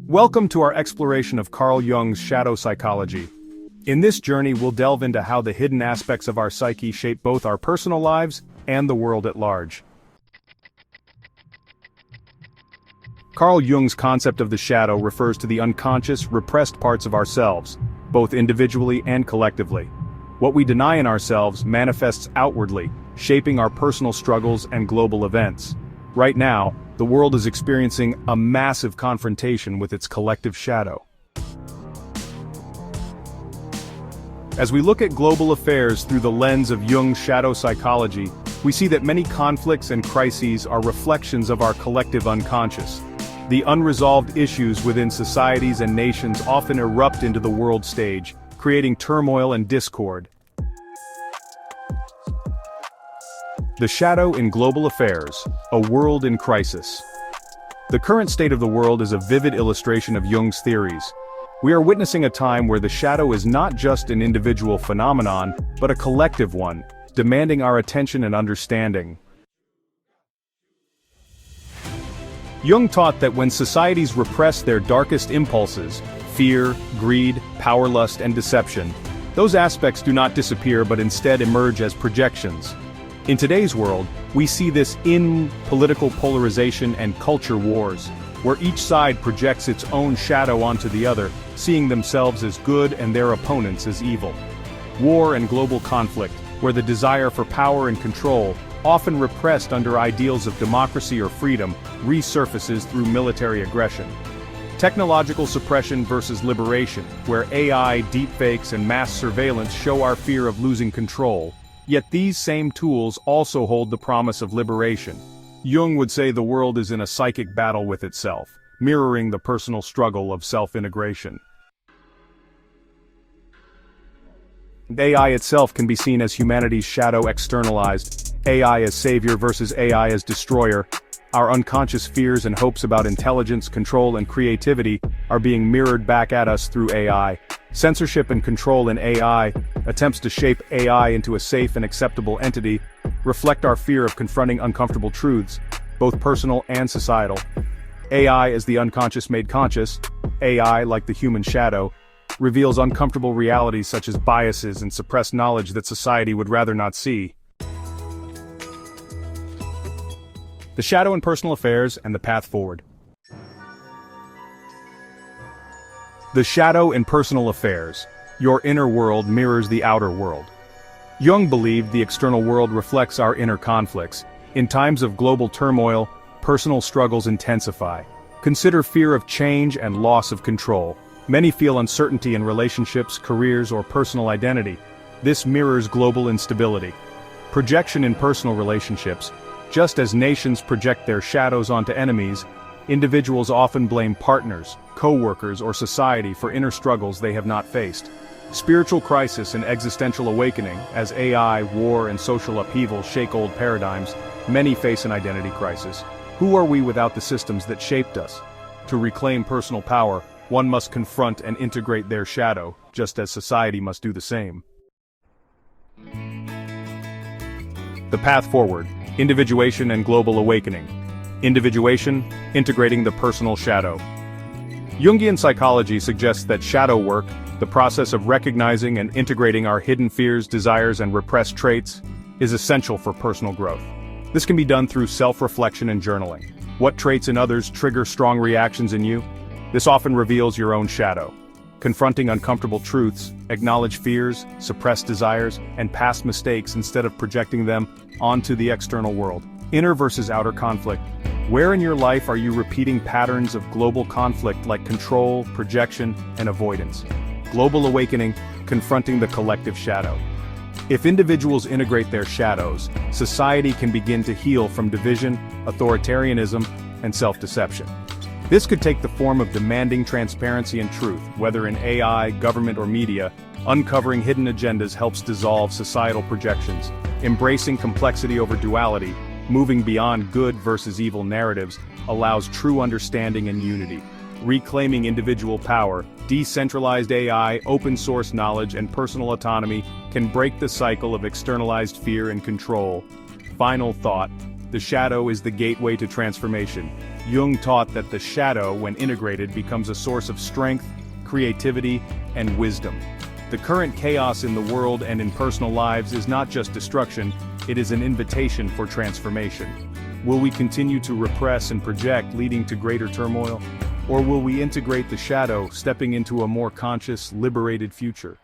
Welcome to our exploration of Carl Jung's shadow psychology. In this journey we'll delve into how the hidden aspects of our psyche shape both our personal lives and the world at large. Carl Jung's concept of the shadow refers to the unconscious, repressed parts of ourselves, both individually and collectively. What we deny in ourselves manifests outwardly, shaping our personal struggles and global events. Right now, the world is experiencing a massive confrontation with its collective shadow. As we look at global affairs through the lens of Jung's shadow psychology, we see that many conflicts and crises are reflections of our collective unconscious. The unresolved issues within societies and nations often erupt into the world stage, creating turmoil and discord. The shadow in global affairs, a world in crisis. The current state of the world is a vivid illustration of Jung's theories. We are witnessing a time where the shadow is not just an individual phenomenon, but a collective one, demanding our attention and understanding. Jung taught that when societies repress their darkest impulses, fear, greed, power lust, and deception, those aspects do not disappear but instead emerge as projections. In today's world, we see this in political polarization and culture wars, where each side projects its own shadow onto the other, seeing themselves as good and their opponents as evil. War and global conflict, where the desire for power and control, often repressed under ideals of democracy or freedom, resurfaces through military aggression. Technological suppression versus liberation, where AI, deepfakes, and mass surveillance show our fear of losing control. Yet these same tools also hold the promise of liberation. Jung would say the world is in a psychic battle with itself, mirroring the personal struggle of self-integration. AI itself can be seen as humanity's shadow externalized, AI as savior versus AI as destroyer. Our unconscious fears and hopes about intelligence, control, and creativity are being mirrored back at us through AI. Censorship and control in AI, attempts to shape AI into a safe and acceptable entity, reflect our fear of confronting uncomfortable truths, both personal and societal. AI as the unconscious made conscious, AI, like the human shadow, reveals uncomfortable realities such as biases and suppressed knowledge that society would rather not see. The shadow in personal affairs and the path forward. The shadow in personal affairs. Your inner world mirrors the outer world. Jung believed the external world reflects our inner conflicts. In times of global turmoil, personal struggles intensify. Consider fear of change and loss of control. Many feel uncertainty in relationships, careers, or personal identity. This mirrors global instability. Projection in personal relationships. Just as nations project their shadows onto enemies, individuals often blame partners, co-workers, or society for inner struggles they have not faced. Spiritual crisis and existential awakening. As AI, war, and social upheaval shake old paradigms, many face an identity crisis. Who are we without the systems that shaped us? To reclaim personal power, one must confront and integrate their shadow, just as society must do the same. The path forward. Individuation and global awakening. Individuation, integrating the personal shadow. Jungian psychology suggests that shadow work, the process of recognizing and integrating our hidden fears, desires, and repressed traits, is essential for personal growth. This can be done through self-reflection and journaling. What traits in others trigger strong reactions in you? This often reveals your own shadow. Confronting uncomfortable truths, acknowledge fears, suppress desires, and past mistakes instead of projecting them onto the external world. Inner versus outer conflict. Where in your life are you repeating patterns of global conflict like control, projection, and avoidance? Global awakening, confronting the collective shadow. If individuals integrate their shadows, society can begin to heal from division, authoritarianism, and self-deception. This could take the form of demanding transparency and truth, whether in AI, government, or media. Uncovering hidden agendas helps dissolve societal projections. Embracing complexity over duality, moving beyond good versus evil narratives, allows true understanding and unity. Reclaiming individual power, decentralized AI, open-source knowledge, and personal autonomy can break the cycle of externalized fear and control. Final thought. The shadow is the gateway to transformation. Jung taught that the shadow, when integrated, becomes a source of strength, creativity, and wisdom. The current chaos in the world and in personal lives is not just destruction, it is an invitation for transformation. Will we continue to repress and project, leading to greater turmoil? Or will we integrate the shadow, stepping into a more conscious, liberated future?